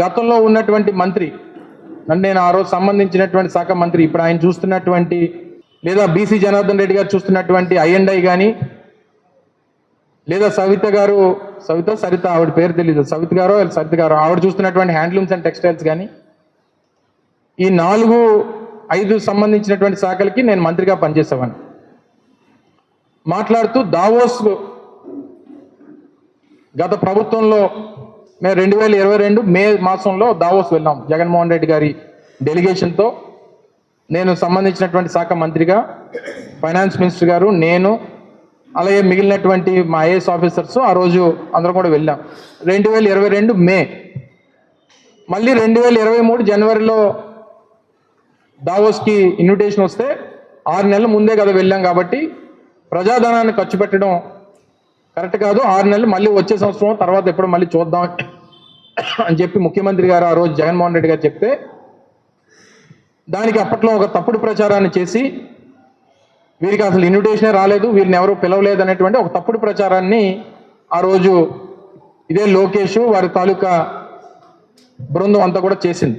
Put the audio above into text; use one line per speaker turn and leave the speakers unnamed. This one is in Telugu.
గతంలో ఉన్నటువంటి మంత్రి అంటే నేను ఆ రోజు సంబంధించినటువంటి శాఖ మంత్రి ఇప్పుడు ఆయన చూస్తున్నటువంటి లేదా బీసీ జనార్దన్ రెడ్డి గారు చూస్తున్నటువంటి ఐఎండ్ఐ కానీ లేదా సరిత ఆవిడ పేరు తెలీదు సవిత గారు ఆవిడ చూస్తున్నటువంటి హ్యాండ్లూమ్స్ అండ్ టెక్స్టైల్స్ కానీ ఈ 4-5 సంబంధించినటువంటి శాఖలకి నేను మంత్రిగా పనిచేసేవాడిని. మాట్లాడుతూ దావోస్ గత ప్రభుత్వంలో మేము 2022 మే మాసంలో దావోస్ వెళ్ళాం. జగన్మోహన్ రెడ్డి గారి డెలిగేషన్తో నేను సంబంధించినటువంటి శాఖ మంత్రిగా ఫైనాన్స్ మినిస్టర్ గారు నేను అలాగే మిగిలినటువంటి మా ఐఏఎస్ ఆఫీసర్స్ ఆ రోజు అందరం కూడా వెళ్ళాం. 2022 మే. మళ్ళీ 2023 జనవరిలో దావోస్కి ఇన్విటేషన్ వస్తే 6 నెలల ముందే కదా వెళ్ళాం కాబట్టి ప్రజాధనాన్ని ఖర్చు పెట్టడం కరెక్ట్ కాదు. 6 నెలలు మళ్ళీ వచ్చే సంవత్సరం తర్వాత ఎప్పుడు మళ్ళీ చూద్దాం అని చెప్పి ముఖ్యమంత్రి గారు ఆ రోజు జగన్మోహన్ రెడ్డి గారు చెప్తే దానికి అప్పట్లో ఒక తప్పుడు ప్రచారాన్ని చేసి వీరికి అసలు ఇన్విటేషనే రాలేదు, వీరిని ఎవరు పిలవలేదు అనేటువంటి ఒక తప్పుడు ప్రచారాన్ని ఆ రోజు ఇదే లోకేష్ వారి తాలూకా బృందం అంతా కూడా చేసింది.